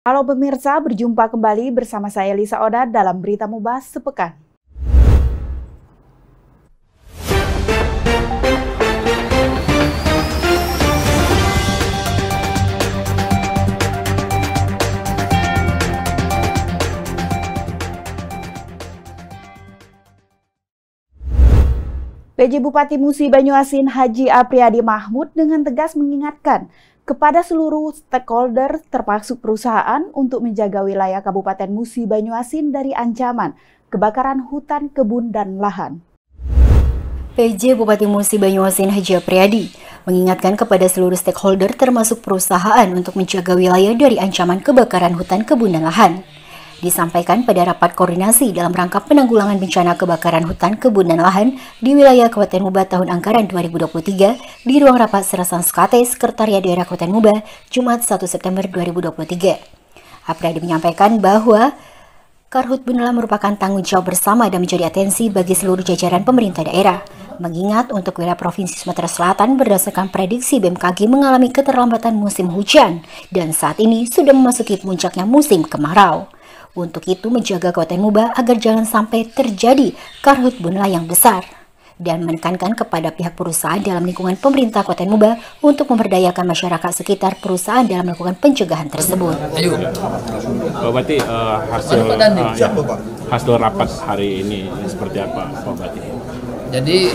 Halo pemirsa, berjumpa kembali bersama saya Lisa Oda dalam Berita Mubas Sepekan. PJ Bupati Musi Banyuasin Haji Apriyadi Mahmud dengan tegas mengingatkan kepada seluruh stakeholder termasuk perusahaan untuk menjaga wilayah Kabupaten Musi Banyuasin dari ancaman kebakaran hutan, kebun, dan lahan. PJ Bupati Musi Banyuasin Haji Apriyadi mengingatkan kepada seluruh stakeholder termasuk perusahaan untuk menjaga wilayah dari ancaman kebakaran hutan, kebun, dan lahan. Disampaikan pada rapat koordinasi dalam rangka penanggulangan bencana kebakaran hutan, kebun, dan lahan di wilayah Kabupaten Muba tahun anggaran 2023 di ruang rapat Serasan Skate, Sekretariat Daerah Kabupaten Muba, Jumat 1 September 2023. Apriyadi menyampaikan bahwa Karhutbunlah merupakan tanggung jawab bersama dan menjadi atensi bagi seluruh jajaran pemerintah daerah. Mengingat untuk wilayah Provinsi Sumatera Selatan berdasarkan prediksi BMKG mengalami keterlambatan musim hujan dan saat ini sudah memasuki puncaknya musim kemarau. Untuk itu menjaga Kabupaten Muba agar jangan sampai terjadi karhutbunlah yang besar dan menekankan kepada pihak perusahaan dalam lingkungan pemerintah Kabupaten Muba untuk memberdayakan masyarakat sekitar perusahaan dalam melakukan pencegahan tersebut. Pak Bupati, hasil rapat hari ini seperti apa Pak Bupati? Jadi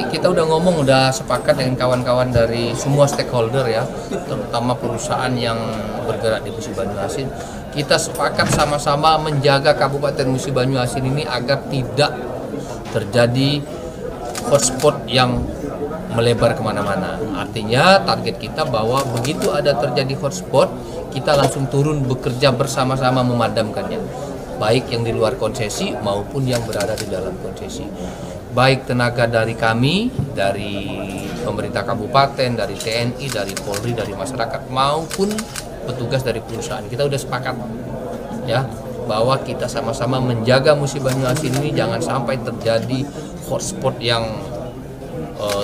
kita udah sepakat dengan kawan-kawan dari semua stakeholder ya, terutama perusahaan yang bergerak di Musi Banyuasin. Kita sepakat sama-sama menjaga Kabupaten Musi Banyuasin ini agar tidak terjadi hotspot yang melebar kemana-mana. Artinya target kita bahwa begitu ada terjadi hotspot, kita langsung turun bekerja bersama-sama memadamkannya. Baik yang di luar konsesi maupun yang berada di dalam konsesi. Baik tenaga dari kami, dari pemerintah kabupaten, dari TNI, dari Polri, dari masyarakat maupun petugas dari perusahaan. Kita udah sepakat ya bahwa kita sama-sama menjaga Musi Banyuasin ini jangan sampai terjadi hotspot yang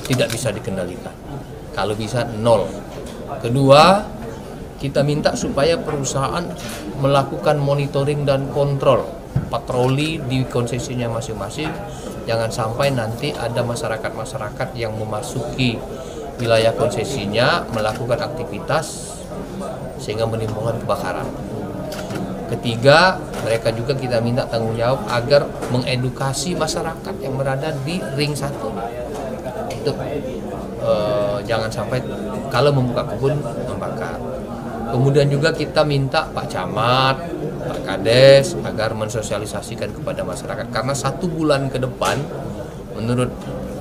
tidak bisa dikendalikan. Kalau bisa nol. Kedua, kita minta supaya perusahaan melakukan monitoring dan kontrol patroli di konsesinya masing-masing. Jangan sampai nanti ada masyarakat-masyarakat yang memasuki wilayah konsesinya melakukan aktivitas sehingga menimbulkan kebakaran. Ketiga, mereka juga kita minta tanggung jawab agar mengedukasi masyarakat yang berada di ring 1 untuk jangan sampai kalau membuka kebun membakar. Kemudian juga kita minta Pak Camat, Pak Kades agar mensosialisasikan kepada masyarakat karena 1 bulan ke depan menurut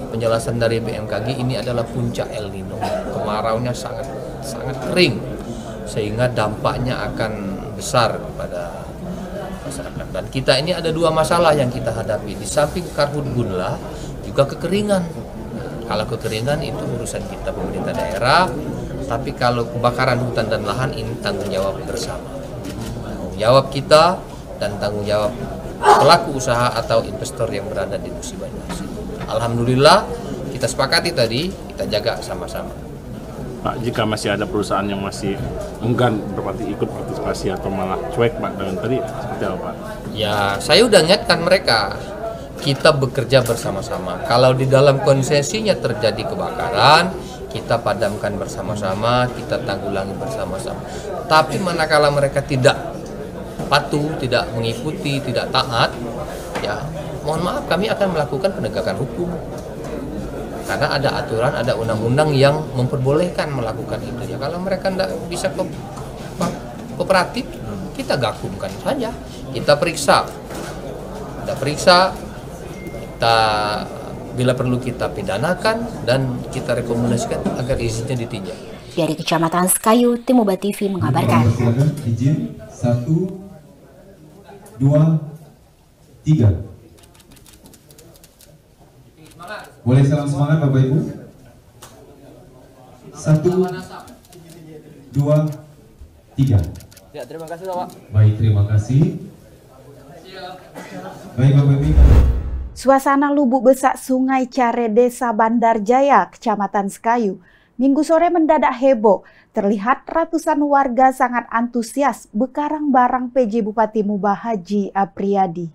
penjelasan dari BMKG ini adalah puncak El Nino. Kemaraunya sangat kering sehingga dampaknya akan besar kepada masyarakat. Dan kita ini ada 2 masalah yang kita hadapi. Di samping karhutbunlah juga kekeringan. Kalau kekeringan itu urusan kita pemerintah daerah. Tapi kalau kebakaran hutan dan lahan ini tanggung jawab bersama. Tanggung jawab kita dan tanggung jawab pelaku usaha atau investor yang berada di Musi Banyuasin. Alhamdulillah kita sepakati tadi, kita jaga sama-sama. Pak, jika masih ada perusahaan yang masih enggan ikut partisipasi atau malah cuek Pak dengan tadi, seperti apa Pak? Ya, saya udah ingatkan mereka, kita bekerja bersama-sama. Kalau di dalam konsesinya terjadi kebakaran, kita padamkan bersama-sama, kita tanggulangi bersama-sama. Tapi manakala mereka tidak patuh, tidak mengikuti, tidak taat, ya mohon maaf kami akan melakukan penegakan hukum. Karena ada aturan, ada undang-undang yang memperbolehkan melakukan itu. Ya kalau mereka tidak bisa kooperatif, kita gakumkan saja. Kita periksa, kita bila perlu kita pidanakan dan kita rekomendasikan agar izinnya ditinjau. Dari Kecamatan Sekayu, Tim Muba TV mengabarkan. Izin 1, 2, 3. Boleh salam semangat Bapak Ibu. 1, 2, 3. Ya, terima kasih Bapak. Baik, terima kasih. Baik Bapak Ibu. Suasana lubuk besak Sungai Care Desa Bandar Jaya, Kecamatan Sekayu, Minggu sore mendadak heboh terlihat ratusan warga sangat antusias bekarang barang PJ Bupati Muba Haji Apriyadi.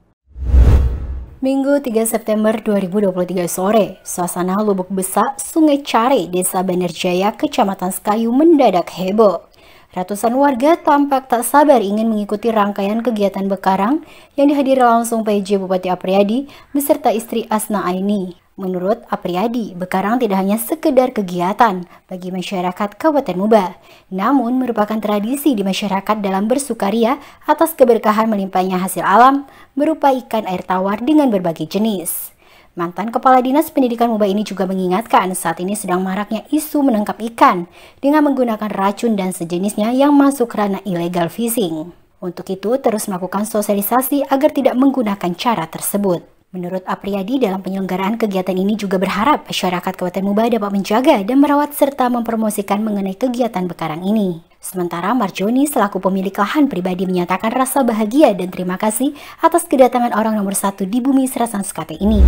Minggu 3 September 2023 sore, suasana Lubuk Besak, Sungai Care, Desa Bandarjaya, Kecamatan Sekayu mendadak heboh. Ratusan warga tampak tak sabar ingin mengikuti rangkaian kegiatan bekarang yang dihadiri langsung PJ Bupati Apriyadi beserta istri Asna Aini. Menurut Apriyadi, bekarang tidak hanya sekedar kegiatan bagi masyarakat Kabupaten Muba, namun merupakan tradisi di masyarakat dalam bersukaria atas keberkahan melimpahnya hasil alam berupa ikan air tawar dengan berbagai jenis. Mantan Kepala Dinas Pendidikan Muba ini juga mengingatkan saat ini sedang maraknya isu menangkap ikan dengan menggunakan racun dan sejenisnya yang masuk ranah illegal fishing. Untuk itu, terus melakukan sosialisasi agar tidak menggunakan cara tersebut. Menurut Apriyadi, dalam penyelenggaraan kegiatan ini juga berharap masyarakat Kabupaten Muba dapat menjaga dan merawat serta mempromosikan mengenai kegiatan bekarang ini. Sementara Marjoni selaku pemilik lahan pribadi menyatakan rasa bahagia dan terima kasih atas kedatangan orang nomor 1 di bumi Serasan Sekate ini.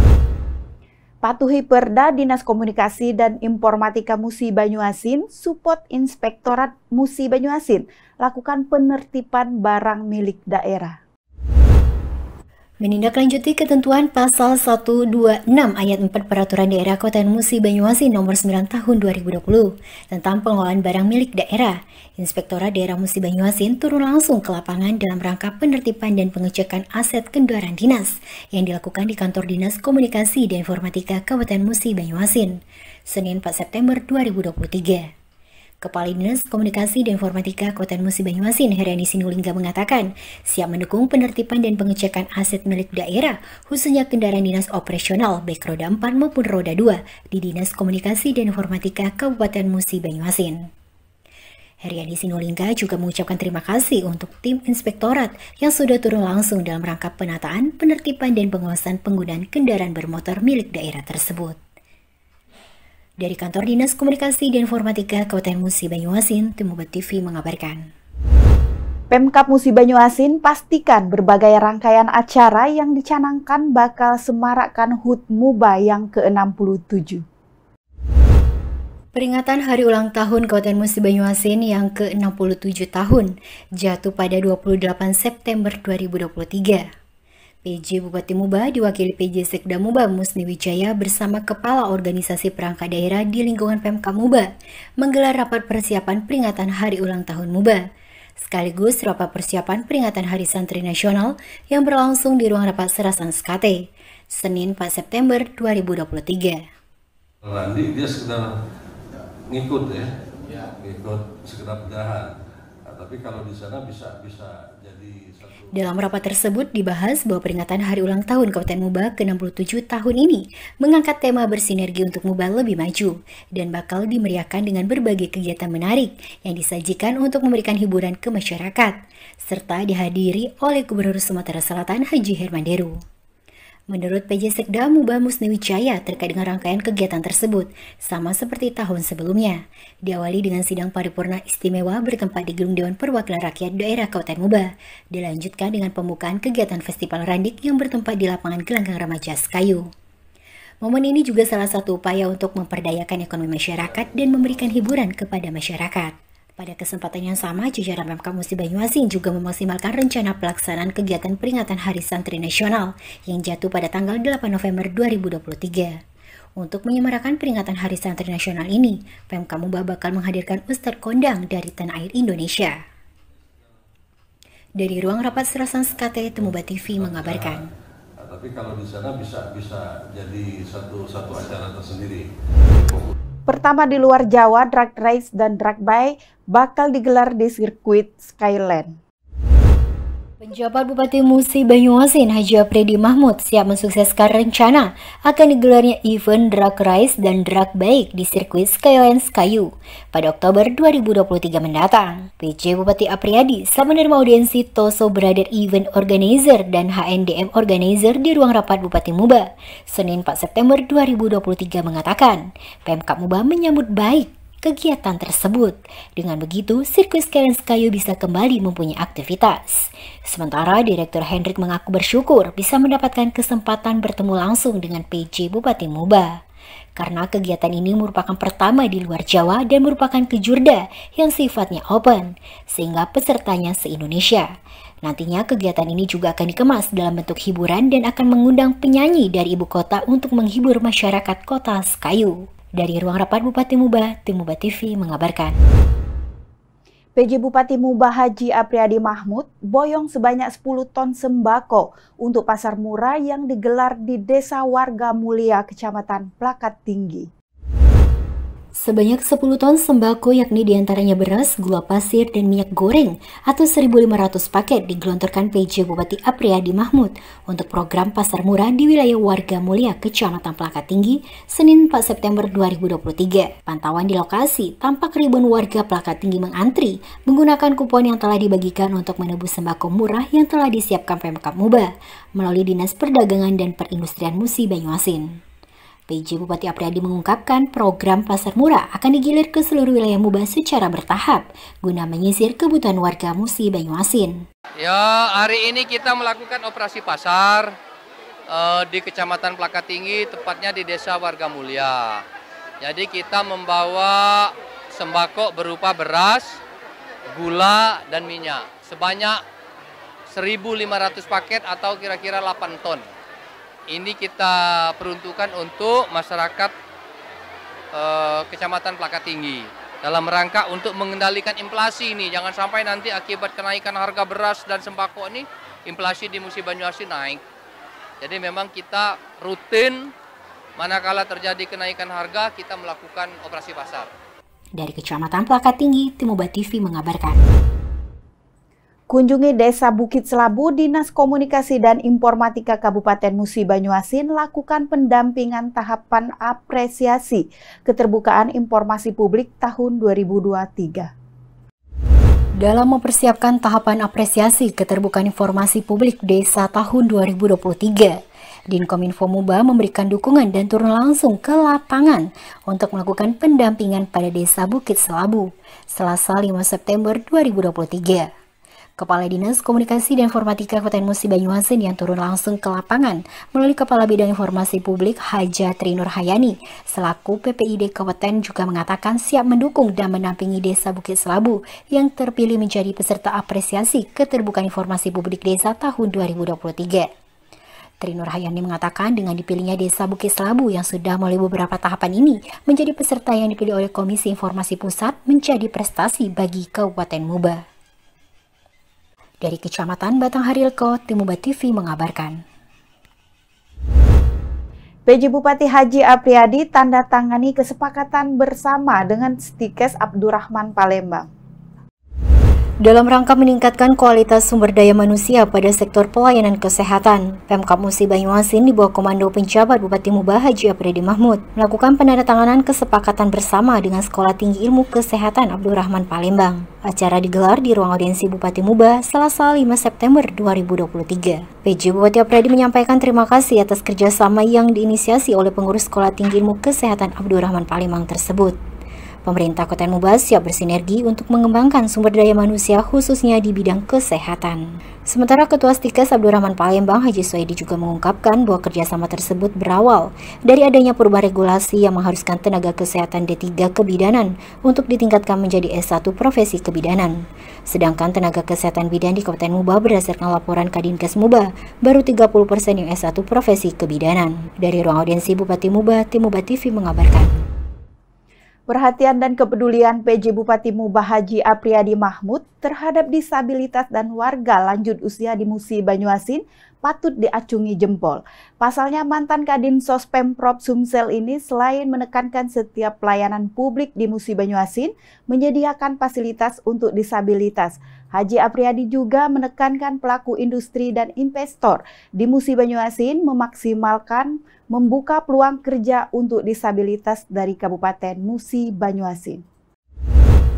Patuhi Perda Dinas Komunikasi dan Informatika Musi Banyuasin, Support Inspektorat Musi Banyuasin, lakukan penertiban barang milik daerah. Menindaklanjuti ketentuan pasal 126 ayat 4 Peraturan Daerah Kabupaten Musi Banyuasin nomor 9 tahun 2020 tentang pengelolaan barang milik daerah, Inspektorat Daerah Musi Banyuasin turun langsung ke lapangan dalam rangka penertiban dan pengecekan aset kendaraan dinas yang dilakukan di Kantor Dinas Komunikasi dan Informatika Kabupaten Musi Banyuasin, Senin 4 September 2023. Kepala Dinas Komunikasi dan Informatika Kabupaten Musi Banyuasin, Heriani Sinulingga mengatakan siap mendukung penertiban dan pengecekan aset milik daerah, khususnya kendaraan dinas operasional baik roda 4 maupun roda 2 di Dinas Komunikasi dan Informatika Kabupaten Musi Banyuasin. Heriani Sinulingga juga mengucapkan terima kasih untuk tim inspektorat yang sudah turun langsung dalam rangka penataan, penertiban dan pengawasan penggunaan kendaraan bermotor milik daerah tersebut. Dari Kantor Dinas Komunikasi dan Informatika Kabupaten Musi Banyuasin, Tim Muba TV mengabarkan. Pemkab Musi Banyuasin pastikan berbagai rangkaian acara yang dicanangkan bakal semarakkan HUT Muba yang ke-67. Peringatan Hari Ulang Tahun Kabupaten Musi Banyuasin yang ke-67 tahun jatuh pada 28 September 2023. PJ Bupati Muba diwakili PJ Sekda Muba Musni Wijaya bersama Kepala Organisasi Perangkat Daerah di lingkungan Pemkab Muba menggelar rapat persiapan peringatan Hari Ulang Tahun Muba, sekaligus rapat persiapan peringatan Hari Santri Nasional yang berlangsung di ruang rapat Serasan Sekate, Senin 4 September 2023. Randi dia sekedar ngikut ngikut sekedar penjahat. Tapi kalau di sana bisa jadi satu. Dalam rapat tersebut dibahas bahwa peringatan Hari Ulang Tahun Kabupaten Muba ke-67 tahun ini mengangkat tema bersinergi untuk Muba lebih maju dan bakal dimeriahkan dengan berbagai kegiatan menarik yang disajikan untuk memberikan hiburan ke masyarakat, serta dihadiri oleh Gubernur Sumatera Selatan Haji Herman Deru. Menurut PJ Sekda Muba Musni Wijaya terkait dengan rangkaian kegiatan tersebut, sama seperti tahun sebelumnya, diawali dengan sidang paripurna istimewa bertempat di Gedung Dewan Perwakilan Rakyat Daerah Kabupaten Muba, dilanjutkan dengan pembukaan kegiatan Festival Randik yang bertempat di lapangan Gelanggang Remaja Sekayu. Momen ini juga salah satu upaya untuk memperdayakan ekonomi masyarakat dan memberikan hiburan kepada masyarakat. Pada kesempatan yang sama, jajaran Pemkab Musi Banyuasin juga memaksimalkan rencana pelaksanaan kegiatan peringatan Hari Santri Nasional yang jatuh pada tanggal 8 November 2023. Untuk menyemarakan peringatan Hari Santri Nasional ini, Pemkab Muba bakal menghadirkan Ustadz Kondang dari tanah air Indonesia. Dari ruang rapat Serasan Sekate, Tim Muba TV mengabarkan. Tapi kalau di sana bisa jadi satu acara tersendiri. Pertama di luar Jawa, drag race dan drag bike bakal digelar di sirkuit Skyland. Penjabat Bupati Musi Banyuasin Haji Apriyadi Mahmud siap mensukseskan rencana akan digelarnya event drag race dan drag bike di sirkuit Skyland Sekayu pada Oktober 2023 mendatang. PJ Bupati Apriyadi saat menerima audiensi Toso Brother Event Organizer dan HNDM Organizer di ruang rapat Bupati Muba, Senin 4 September 2023 mengatakan, Pemkab Muba menyambut baik kegiatan tersebut. Dengan begitu, sirkuit Skyland Sekayu bisa kembali mempunyai aktivitas. Sementara Direktur Hendrik mengaku bersyukur bisa mendapatkan kesempatan bertemu langsung dengan PJ Bupati Muba. karena kegiatan ini merupakan pertama di luar Jawa dan merupakan kejurda yang sifatnya open, sehingga pesertanya se-Indonesia. Nantinya kegiatan ini juga akan dikemas dalam bentuk hiburan dan akan mengundang penyanyi dari ibu kota untuk menghibur masyarakat kota Sekayu. Dari Ruang Rapat Bupati Muba, Tim Muba TV mengabarkan. PJ Bupati Muba Haji Apriyadi Mahmud boyong sebanyak 10 ton sembako untuk pasar murah yang digelar di Desa Warga Mulia, Kecamatan Plakat Tinggi. Sebanyak 10 ton sembako yakni diantaranya beras, gula pasir, dan minyak goreng atau 1.500 paket digelontorkan PJ Bupati Apriyadi Mahmud untuk program pasar murah di wilayah Warga Mulia, Kecamatan Plakat Tinggi, Senin 4 September 2023. Pantauan di lokasi, tampak ribuan warga Plakat Tinggi mengantri menggunakan kupon yang telah dibagikan untuk menebus sembako murah yang telah disiapkan Pemkab Muba melalui Dinas Perdagangan dan Perindustrian Musi Banyuasin. PJ Bupati Apriyadi mengungkapkan program pasar murah akan digilir ke seluruh wilayah Muba secara bertahap guna menyisir kebutuhan warga Musi Banyuasin. Ya, hari ini kita melakukan operasi pasar di Kecamatan Plakat Tinggi, tepatnya di Desa Warga Mulia. Jadi kita membawa sembako berupa beras, gula, dan minyak sebanyak 1.500 paket atau kira-kira 8 ton. Ini kita peruntukkan untuk masyarakat Kecamatan Plakat Tinggi dalam rangka untuk mengendalikan inflasi ini. Jangan sampai nanti akibat kenaikan harga beras dan sembako ini inflasi di Musi Banyuasin naik. Jadi memang kita rutin manakala terjadi kenaikan harga kita melakukan operasi pasar. Dari Kecamatan Plakat Tinggi, Tim Muba TV mengabarkan. Kunjungi Desa Bukit Selabu, Dinas Komunikasi dan Informatika Kabupaten Musi Banyuasin lakukan pendampingan tahapan apresiasi keterbukaan informasi publik tahun 2023. Dalam mempersiapkan tahapan apresiasi keterbukaan informasi publik Desa tahun 2023, Dinkominfo Muba memberikan dukungan dan turun langsung ke lapangan untuk melakukan pendampingan pada Desa Bukit Selabu, Selasa 5 September 2023. Kepala Dinas Komunikasi dan Informatika Kabupaten Musi Banyuasin yang turun langsung ke lapangan melalui Kepala Bidang Informasi Publik Haja Trinur Hayani selaku PPID Kabupaten juga mengatakan siap mendukung dan mendampingi Desa Bukit Selabu yang terpilih menjadi peserta apresiasi keterbukaan informasi publik desa tahun 2023. Trinur Hayani mengatakan dengan dipilihnya Desa Bukit Selabu yang sudah melalui beberapa tahapan ini menjadi peserta yang dipilih oleh Komisi Informasi Pusat menjadi prestasi bagi Kabupaten Muba. Dari Kecamatan Batang Harilko, Tim Muba TV mengabarkan. PJ Bupati Haji Apriyadi tanda tangani kesepakatan bersama dengan Stikes Abdurrahman Palembang. Dalam rangka meningkatkan kualitas sumber daya manusia pada sektor pelayanan kesehatan, Pemkab Musi Banyuasin di bawah komando penjabat Bupati Muba Haji Apriyadi Mahmud melakukan penandatanganan kesepakatan bersama dengan Sekolah Tinggi Ilmu Kesehatan Abdurrahman Palembang. Acara digelar di ruang audiensi Bupati Muba Selasa 5 September 2023. PJ Bupati Apriyadi menyampaikan terima kasih atas kerjasama yang diinisiasi oleh pengurus Sekolah Tinggi Ilmu Kesehatan Abdurrahman Palembang tersebut. Pemerintah Kota Muba siap bersinergi untuk mengembangkan sumber daya manusia khususnya di bidang kesehatan. Sementara Ketua Stikes Abdurrahman Palembang Haji Soedi juga mengungkapkan bahwa kerjasama tersebut berawal dari adanya perubahan regulasi yang mengharuskan tenaga kesehatan D3 kebidanan untuk ditingkatkan menjadi S1 profesi kebidanan. Sedangkan tenaga kesehatan bidan di Kabupaten Muba berdasarkan laporan Kadinkes Muba baru 30% yang S1 profesi kebidanan. Dari ruang audiensi Bupati Muba, Tim Muba TV mengabarkan. Perhatian dan kepedulian PJ Bupati Muba Haji Apriyadi Mahmud terhadap disabilitas dan warga lanjut usia di Musi Banyuasin patut diacungi jempol. Pasalnya mantan Kadinsos Pemprov Sumsel ini selain menekankan setiap pelayanan publik di Musi Banyuasin menyediakan fasilitas untuk disabilitas. Haji Apriyadi juga menekankan pelaku industri dan investor di Musi Banyuasin memaksimalkan membuka peluang kerja untuk disabilitas dari Kabupaten Musi Banyuasin.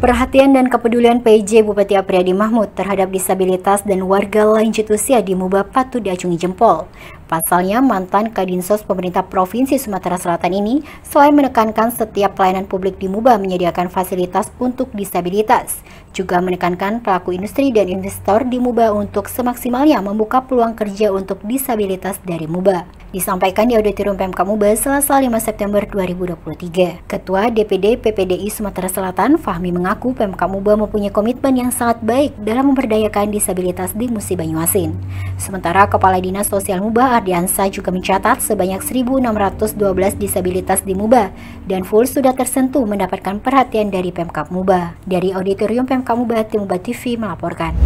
Perhatian dan kepedulian PJ Bupati Apriyadi Mahmud terhadap disabilitas dan warga lanjut usia di Muba patut diacungi jempol. Pasalnya, mantan Kadinsos Pemerintah Provinsi Sumatera Selatan ini selain menekankan setiap pelayanan publik di Muba menyediakan fasilitas untuk disabilitas, juga menekankan pelaku industri dan investor di Muba untuk semaksimalnya membuka peluang kerja untuk disabilitas dari Muba. Disampaikan di Auditorium Pemkab Muba Selasa 5 September 2023. Ketua DPD PPDI Sumatera Selatan, Fahmi, mengaku Pemkab Muba mempunyai komitmen yang sangat baik dalam memberdayakan disabilitas di Musi Banyuasin. Sementara Kepala Dinas Sosial Muba Ardiansa juga mencatat sebanyak 1.612 disabilitas di Muba dan full sudah tersentuh mendapatkan perhatian dari Pemkab Muba. Dari Auditorium Pemkab Muba, Tim Muba TV melaporkan.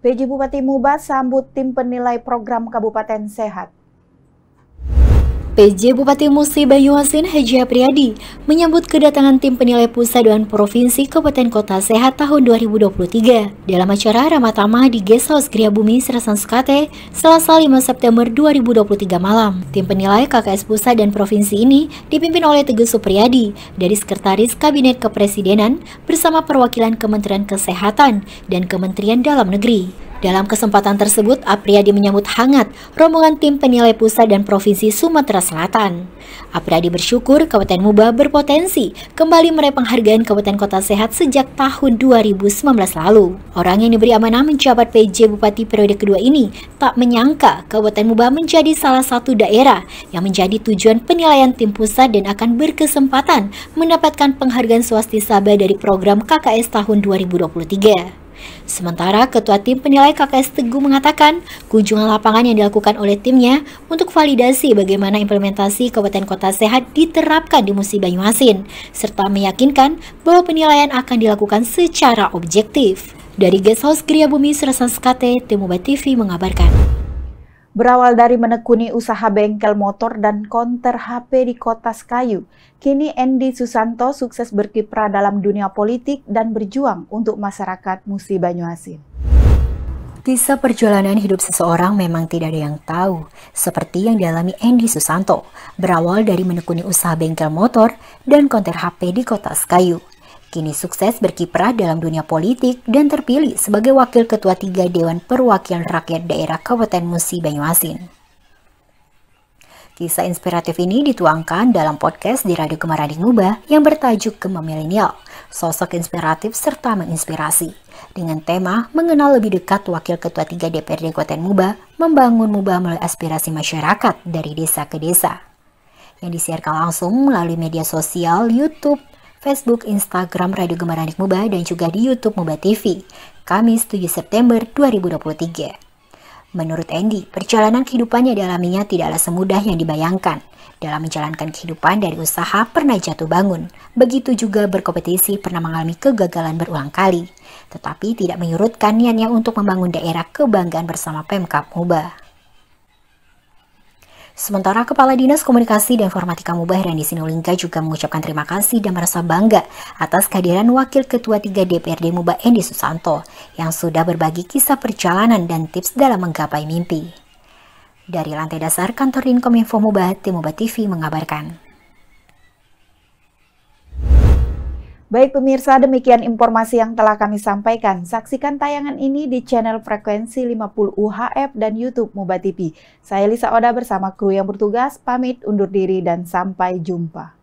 PJ Bupati Muba sambut tim penilai program Kabupaten Sehat. PJ Bupati Musi Banyuasin Haji Apriyadi menyambut kedatangan tim penilai pusat dan provinsi Kabupaten Kota Sehat tahun 2023 dalam acara Ramatama di Guest House Gria Bumi Serasan Sekate Selasa 5 September 2023 malam. Tim penilai KKS pusat dan provinsi ini dipimpin oleh Teguh Supriyadi dari Sekretaris Kabinet Kepresidenan bersama perwakilan Kementerian Kesehatan dan Kementerian Dalam Negeri. Dalam kesempatan tersebut, Apriyadi menyambut hangat rombongan tim penilai pusat dan provinsi Sumatera Selatan. Apriyadi bersyukur Kabupaten Muba berpotensi kembali meraih penghargaan Kabupaten Kota Sehat sejak tahun 2019 lalu. Orang yang diberi amanah menjabat PJ Bupati periode kedua ini tak menyangka Kabupaten Muba menjadi salah satu daerah yang menjadi tujuan penilaian tim pusat dan akan berkesempatan mendapatkan penghargaan swastisaba dari program KKS tahun 2023. Sementara Ketua Tim Penilai KKS Teguh mengatakan kunjungan lapangan yang dilakukan oleh timnya untuk validasi bagaimana implementasi Kabupaten Kota Sehat diterapkan di Musi Banyuasin, serta meyakinkan bahwa penilaian akan dilakukan secara objektif. Dari Guest House Gria Bumi Serasan Sekate, Tim Muba TV mengabarkan. Berawal dari menekuni usaha bengkel motor dan konter HP di Kota Sekayu, kini Endi Susanto sukses berkiprah dalam dunia politik dan berjuang untuk masyarakat Musi Banyuasin. Kisah perjalanan hidup seseorang memang tidak ada yang tahu, seperti yang dialami Endi Susanto, berawal dari menekuni usaha bengkel motor dan konter HP di Kota Sekayu. Kini sukses berkiprah dalam dunia politik dan terpilih sebagai Wakil Ketua 3 Dewan Perwakilan Rakyat Daerah Kabupaten Musi Banyuasin. Kisah inspiratif ini dituangkan dalam podcast di Radio Gemaradik Muba yang bertajuk Gema Milenial, sosok inspiratif serta menginspirasi, dengan tema mengenal lebih dekat Wakil Ketua 3 DPRD Kabupaten Muba, membangun Muba melalui aspirasi masyarakat dari desa ke desa, yang disiarkan langsung melalui media sosial YouTube, Facebook, Instagram Radio Gemaradik Muba, dan juga di YouTube Muba TV, Kamis 7 September 2023. Menurut Endi, perjalanan kehidupannya dialaminya tidaklah semudah yang dibayangkan. Dalam menjalankan kehidupan dari usaha pernah jatuh bangun, begitu juga berkompetisi pernah mengalami kegagalan berulang kali, tetapi tidak menyurutkan niatnya untuk membangun daerah kebanggaan bersama Pemkab Muba. Sementara Kepala Dinas Komunikasi dan Informatika Muba Herandi Sinulingga juga mengucapkan terima kasih dan merasa bangga atas kehadiran Wakil Ketua 3 DPRD Muba Endi Susanto yang sudah berbagi kisah perjalanan dan tips dalam menggapai mimpi. Dari lantai dasar Kantor Dinkominfo Muba, Tim Muba TV mengabarkan. Baik pemirsa, demikian informasi yang telah kami sampaikan. Saksikan tayangan ini di channel frekuensi 50 UHF dan YouTube Muba TV. Saya Lisa Oda bersama kru yang bertugas, pamit undur diri dan sampai jumpa.